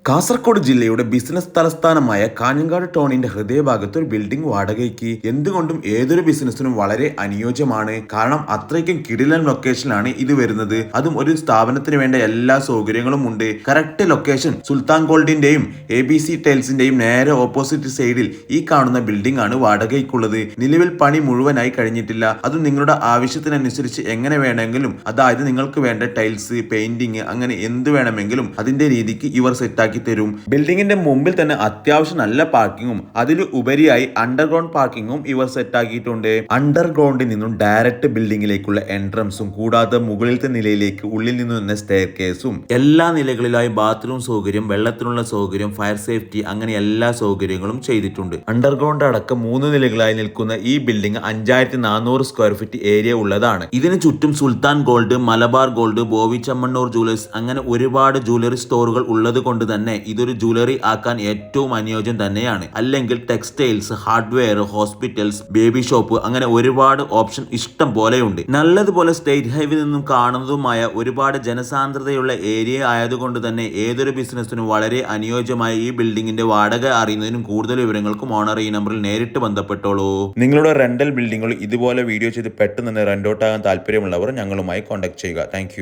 കാസർഗോഡ് ജില്ലയുടെ ബിസിനസ് തലസ്ഥാനമായ കാഞ്ഞങ്ങാട് ടൗണിന്റെ ഹൃദയഭാഗത്ത് ഒരു ബിൽഡിംഗ് വാടകയ്ക്ക് എന്തുകൊണ്ടും ഏതൊരു ബിസിനസ്സിനും വളരെ അനുയോജ്യമാണ്. കാരണം അത്രയ്ക്കും കിടിലൻ ലൊക്കേഷനിലാണ് ഇത് വരുന്നത്. അതും ഒരു സ്ഥാപനത്തിന് വേണ്ട എല്ലാ സൗകര്യങ്ങളും ഉണ്ട്. കറക്റ്റ് ലൊക്കേഷൻ സുൽത്താൻ ഗോൾഡിന്റെയും ABC ടൈൽസിന്റെയും നേരെ ഓപ്പോസിറ്റ് സൈഡിൽ ഈ കാണുന്ന ബിൽഡിംഗ് ആണ് വാടകയ്ക്കുള്ളത്. നിലവിൽ പണി മുഴുവനായി കഴിഞ്ഞിട്ടില്ല. അതും നിങ്ങളുടെ ആവശ്യത്തിനനുസരിച്ച് എങ്ങനെ വേണമെങ്കിലും, അതായത് നിങ്ങൾക്ക് വേണ്ട ടൈൽസ്, പെയിന്റിങ്, അങ്ങനെ എന്ത് വേണമെങ്കിലും അതിന്റെ രീതിക്ക് ഇവർ സെറ്റാക്കി തരും. ബിൽഡിങ്ങിന്റെ മുമ്പിൽ തന്നെ അത്യാവശ്യം നല്ല പാർക്കിങ്ങും അതിന് ഉപരിയായി അണ്ടർഗ്രൗണ്ട് പാർക്കിങ്ങും ഇവർ സെറ്റാക്കിയിട്ടുണ്ട്. അണ്ടർഗ്രൗണ്ടിൽ നിന്നും ഡയറക്റ്റ് ബിൽഡിങ്ങിലേക്കുള്ള എൻട്രൻസും കൂടാതെ മുകളിലത്തെ നിലയിലേക്ക് ഉള്ളിൽ നിന്നും തന്നെ സ്റ്റെയർ കേസും, എല്ലാ നിലകളിലായി ബാത്റൂം സൗകര്യം, വെള്ളത്തിനുള്ള സൗകര്യം, ഫയർ സേഫ്റ്റി, അങ്ങനെ എല്ലാ സൗകര്യങ്ങളും ചെയ്തിട്ടുണ്ട്. അണ്ടർഗ്രൗണ്ട് അടക്കം 3 നിലകളായി നിൽക്കുന്ന ഈ ബിൽഡിംഗ് 5400 സ്ക്വയർ ഫീറ്റ് ഏരിയ ഉള്ളതാണ്. ഇതിന് ചുറ്റും സുൽത്താൻ gold, Malabar gold, Bowie Chemmanur jewellers, അങ്ങനെ ഒരുപാട് ജുവലറി സ്റ്റോറുകൾ ഉള്ളത് കൊണ്ട് തന്നെ ഇതൊരു ജ്വല്ലറി ആക്കാൻ ഏറ്റവും അനുയോജ്യം തന്നെയാണ്. അല്ലെങ്കിൽ textiles, hardware, hospitals, baby shop, അങ്ങനെ ഒരുപാട് ഓപ്ഷൻ ഇഷ്ടം പോലെയുണ്ട്. നല്ലതുപോലെ സ്റ്റേറ്റ് ഹൈവേ നിന്നും കാണുന്നതുമായ ഒരുപാട് ജനസാന്ദ്രതയുള്ള ഏരിയ ആയതുകൊണ്ട് തന്നെ ഏതൊരു ബിസിനസ്സിനും വളരെ അനുയോജ്യമായ ഈ ബിൽഡിങ്ങിന്റെ വാടക അറിയുന്നതിനും കൂടുതൽ വിവരങ്ങൾക്കും ഓണർ ഈ നമ്പറിൽ നേരിട്ട് ബന്ധപ്പെട്ടോളൂ. നിങ്ങളുടെ റെന്റൽ ബിൽഡിങ്ങുകൾ ഇതുപോലെ വീഡിയോ ചെയ്ത് പെട്ടെന്ന് തന്നെ റെന്റ് ഔട്ട് ആകാൻ താല്പര്യമുള്ളവർ ഞങ്ങളുമായി കോൺടാക്ട് ചെയ്യുക. താങ്ക്